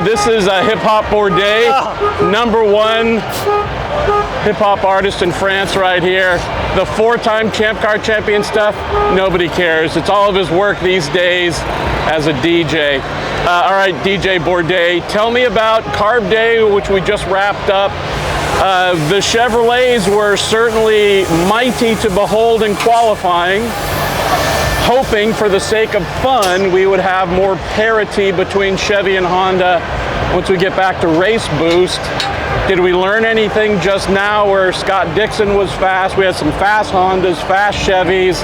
This is hip-hop Bourdais, #1 hip-hop artist in France right here. The 4-time Champ Car champion stuff, nobody cares. It's all of his work these days as a DJ. All right, DJ Bourdais, tell me about Carb Day, which we just wrapped up. The Chevrolets were certainly mighty to behold in qualifying. Hoping for the sake of fun, we would have more parity between Chevy and Honda once we get back to race boost. Did we learn anything just now where Scott Dixon was fast? We had some fast Hondas, fast Chevys.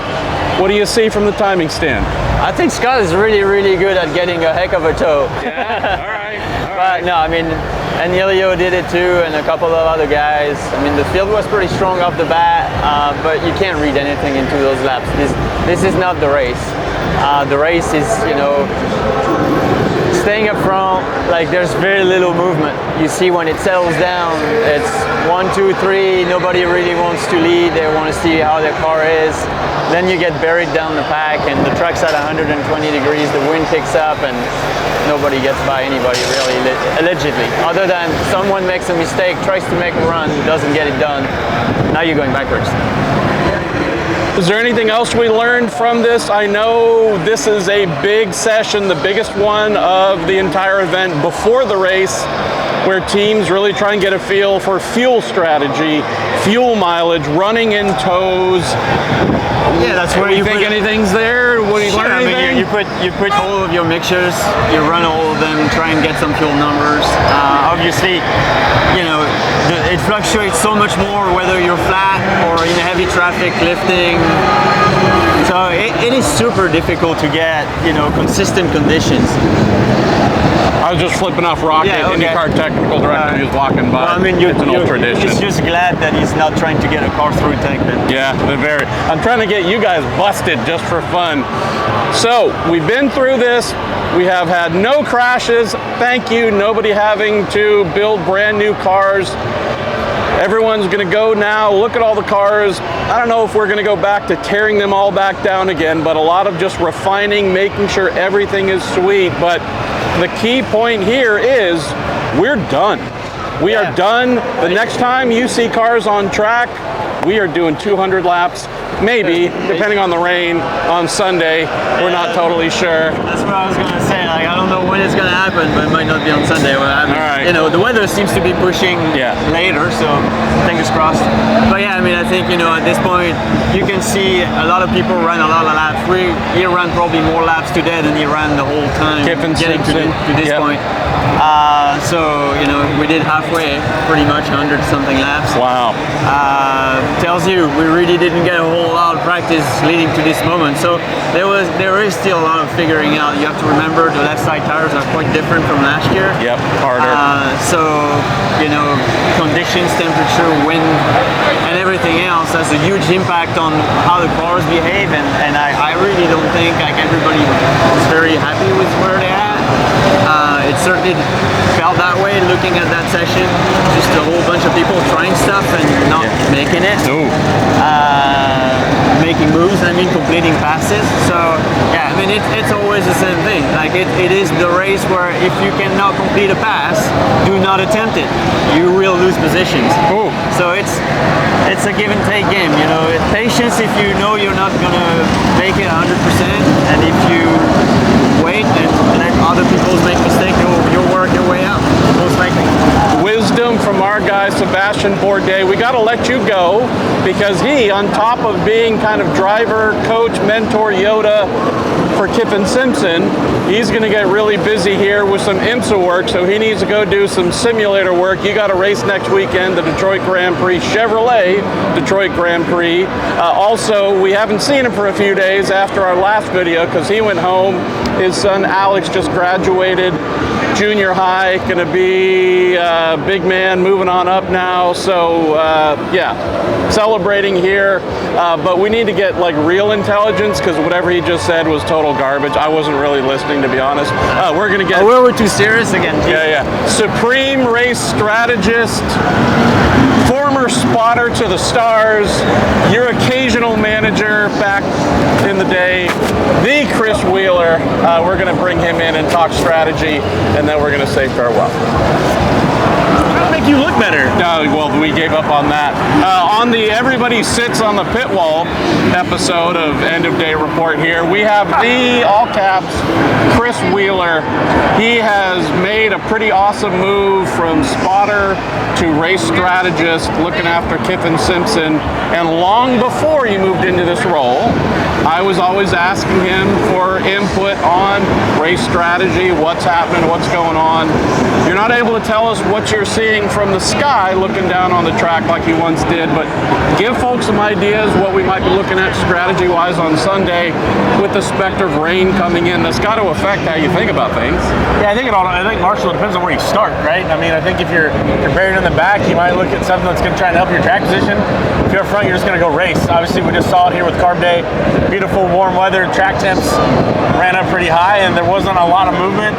What do you see from the timing stand? I think Scott is really, really good at getting a heck of a tow. Yeah, all right. But no, I mean, and Elio did it too, and a couple of other guys. I mean, the field was pretty strong off the bat, but you can't read anything into those laps. This is not the race. The race is, you know, staying up front, like there's very little movement. You see when it settles down, it's 1, 2, 3, nobody really wants to lead, they want to see how their car is. Then you get buried down the pack and the track's at 120 degrees, the wind picks up and nobody gets by anybody really, allegedly. Other than someone makes a mistake, tries to make a run, doesn't get it done, now you're going backwards. Is there anything else we learned from this? I know this is a big session, the biggest one of the entire event before the race, where teams really try and get a feel for fuel strategy, fuel mileage, running in tows. Yeah, that's where you think anything's there? What do you learn? I mean, you put all of your mixtures, you run all of them, try and get some fuel numbers. Obviously, you know, it fluctuates so much more whether you're flat or in heavy traffic lifting. So it is super difficult to get, you know, consistent conditions. I was just flipping off Rocket, IndyCar technical director, he was walking by. Well, I mean, it's an old tradition. He's just glad that he's not trying to get a car through tech then. Yeah, very. I'm trying to get you guys busted just for fun. So, we've been through this. We have had no crashes. Thank you, nobody having to build brand new cars. Everyone's going to go now, look at all the cars. I don't know if we're going to go back to tearing them all back down again, but a lot of just refining, making sure everything is sweet. But the key point here is we're done. We are done. The next time you see cars on track, we are doing 200 laps, maybe, depending on the rain, on Sunday. We're not totally sure. That's what I was going to say. Like, I don't know when it's going to happen, but it might not be on Sunday. Well, I mean, all right. You know, the weather seems to be pushing later, so fingers crossed. But yeah, I mean, I think, you know, at this point, you can see a lot of people run a lot of laps. He ran probably more laps today than he ran the whole time Kyffin getting Simpson. to this point. So, you know, we did halfway, pretty much 100-something laps. Wow. Tells you we really didn't get a whole lot of practice leading to this moment. So there is still a lot of figuring out. You have to remember the left side tires are quite different from last year. Yep, harder. So, you know, conditions, temperature, wind, and everything else has a huge impact on how the cars behave. And I really don't think like everybody was very happy with where they're at. It certainly felt that way looking at that session. Just a whole bunch of people trying stuff and not making it. Making moves, I mean completing passes. So yeah, I mean it's always the same thing. Like it is the race where if you cannot complete a pass, do not attempt it. You will lose positions. So it's a give and take game. You know, patience if you know you're not gonna make it 100%, and if you wait and let other people make mistakes, you'll work your way out, most likely. Wisdom from our guy, Sebastien Bourdais. We got to let you go because he, on top of being kind of driver, coach, mentor, Yoda for Kyffin Simpson, he's going to get really busy here with some IMSA work, so he needs to go do some simulator work. You got a race next weekend, the Detroit Grand Prix, Chevrolet Detroit Grand Prix. Also, we haven't seen him for a few days after our last video because he went home. His son Alex just graduated junior high, gonna be a big man, moving on up now. So yeah, celebrating here. But we need to get like real intelligence because whatever he just said was total garbage. I wasn't really listening, to be honest. We're gonna get. Oh, we're too serious again. Yeah. Supreme race strategist, former spotter to the stars, your occasional manager back in the day, the Chris Wheeler. We're going to bring him in and talk strategy, and then we're going to say farewell. Make you look better. No, well, we gave up on that. On the Everybody Sits on the Pit Wall episode of End of Day Report here, we have the, all caps, Chris Wheeler. He has made a pretty awesome move from spotter to race strategist, looking after Kyffin Simpson. And long before he moved into this role, I was always asking him for input on race strategy, what's happening, what's going on. You're not able to tell us what you're seeing from the sky looking down on the track like you once did, but give folks some ideas what we might be looking at strategy-wise on Sunday with the specter of rain coming in. That's got to affect how you think about things. Yeah, I think Marshall, it depends on where you start, right? I mean, I think if you're buried in the back, you might look at something that's going to try and help your track position. If you're up front, you're just going to go race. Obviously, we just saw it here with Carb Day. Beautiful warm weather, track temps ran up pretty high, and there wasn't a lot of movement.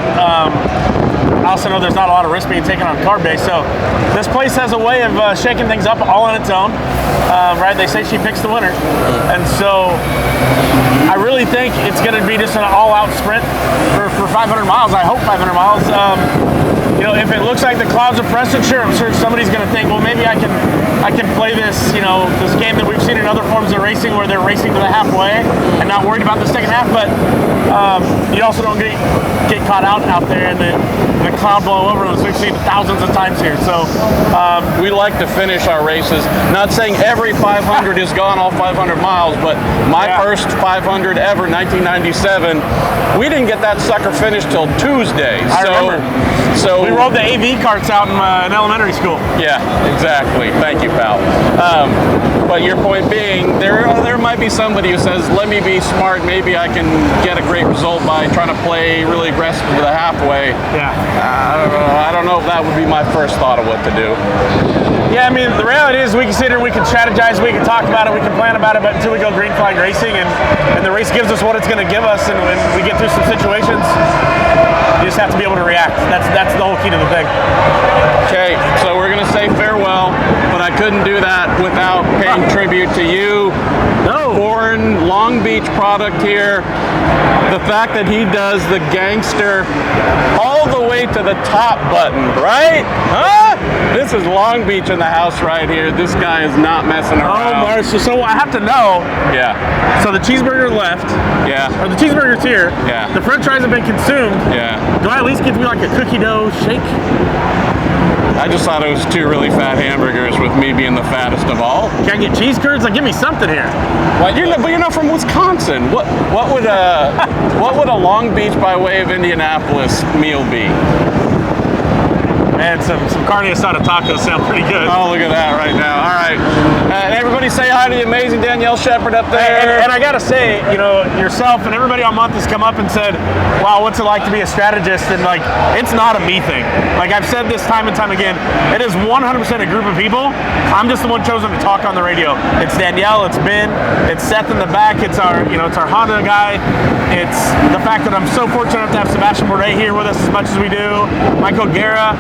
I also know there's not a lot of risk being taken on Carb Day, so this place has a way of shaking things up all on its own, right? They say she picks the winner, and so I really think it's going to be just an all-out sprint for 500 miles. I hope 500 miles. You know, if it looks like the clouds are pressing, sure, I'm sure somebody's going to think, well, maybe I can play this, you know, this game that we've seen in other forms of racing where they're racing to the halfway and not worried about the second half. But you also don't get caught out there and the cloud blow over us. We've seen thousands of times here. So we like to finish our races. Not saying every 500 is gone all 500 miles, but my first 500 ever, 1997, we didn't get that sucker finished till Tuesday. I remember. So we rode the AV carts out in elementary school. Yeah, exactly. Thank you, pal. But your point being, there might be somebody who says, let me be smart, maybe I can get a great result by trying to play really aggressive to the halfway. Yeah. I don't know if that would be my first thought of what to do. Yeah, I mean, the reality is we can sit here, we can strategize, we can talk about it, we can plan about it, but until we go green flag racing and the race gives us what it's going to give us, and when we get through some situations, you just have to be able to react. That's the whole key to the thing. Okay, so we're going to say farewell, but I couldn't do that without paying tribute to you. No. Born Long Beach product here. The fact that he does the gangster all the way to the top button, right? Huh? This is Long Beach in the house right here. This guy is not messing around. Oh, Marshall, so I have to know. Yeah. So the cheeseburger left. Yeah. Or the cheeseburger's here. Yeah. The french fries have been consumed. Yeah. Do I at least get to be like a cookie dough shake? I just thought it was two really fat hamburgers with me being the fattest of all. Can I get cheese curds? Like, give me something here. But you're not from Wisconsin. What would a Long Beach by way of Indianapolis meal be? Man, some carne asada tacos sound pretty good. Oh, look at that right now. All right. And everybody say hi to the amazing Danielle Shepard up there. And I got to say, you know, yourself and everybody on Month has come up and said, wow, what's it like to be a strategist? And, like, it's not a me thing. Like, I've said this time and time again, it is 100% a group of people. I'm just the one chosen to talk on the radio. It's Danielle, it's Ben, it's Seth in the back, it's our Honda guy. It's the fact that I'm so fortunate to have Sebastien Bourdais here with us as much as we do. Michael Guerra,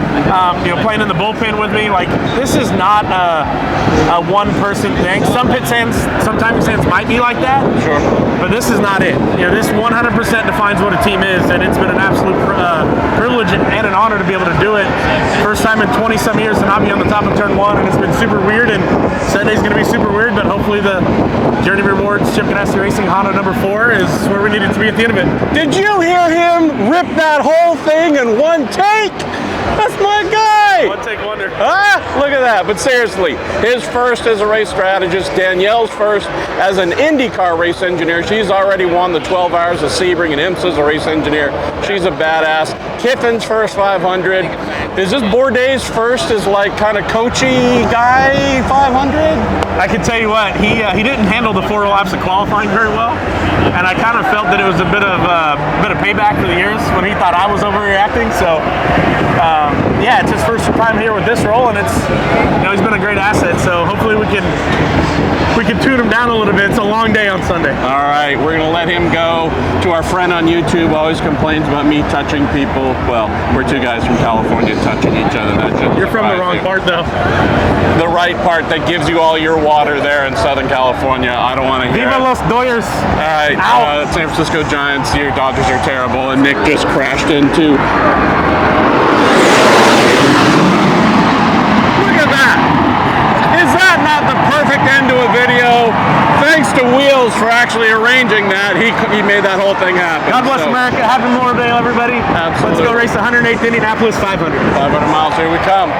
playing in the bullpen with me. Like, this is not a one-person thing. Some pit stands, sometimes stands might be like that. Sure. But this is not it. You know, this 100% defines what a team is, and it's been an absolute privilege and an honor to be able to do it. First time in 20-some years to not be on the top of turn one, and it's been super weird, and Sunday's going to be super weird, but hopefully the Journey Rewards Chip Ganassi Racing Honda number 4 is where we needed to be at the end of it. Did you hear him rip that whole thing in one take? That's my guy! One take wonder. Look at that. But seriously, his first as a race strategist, Danielle's first as an IndyCar race engineer. She's already won the 12 Hours of Sebring, and IMSA's a race engineer. She's a badass. Kyffin's first 500. Is this Bourdais' first as like kind of coachy guy 500? I can tell you what, he didn't handle the 4 laps of qualifying very well, and I kind of felt that it was a bit of payback for the years when he thought I was overreacting. So yeah, it's his first time here with this role, and it's, you know, he's been a great asset. So hopefully we can tune him down a little bit. It's a long day on Sunday. All right, we're going to let him go to our friend on YouTube always complains about me touching people. Well, we're two guys from California touching each other. That just You're from the wrong part, though. The right part that gives you all your water there in Southern California. I don't want to hear Viva it. los Doyers! All right, San Francisco Giants, your Dodgers are terrible, and Nick just crashed into. Look at that! Is that not the perfect end to a video? Thanks to Wheels for actually arranging that. He made that whole thing happen. God bless America. Happy Memorial Day, everybody. Absolutely. Let's go race the 108th Indianapolis 500. 500 miles, here we come.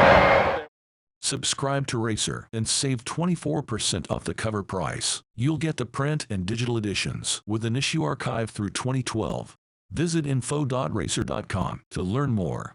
Subscribe to Racer and save 24% off the cover price. You'll get the print and digital editions with an issue archive through 2012. Visit info.racer.com to learn more.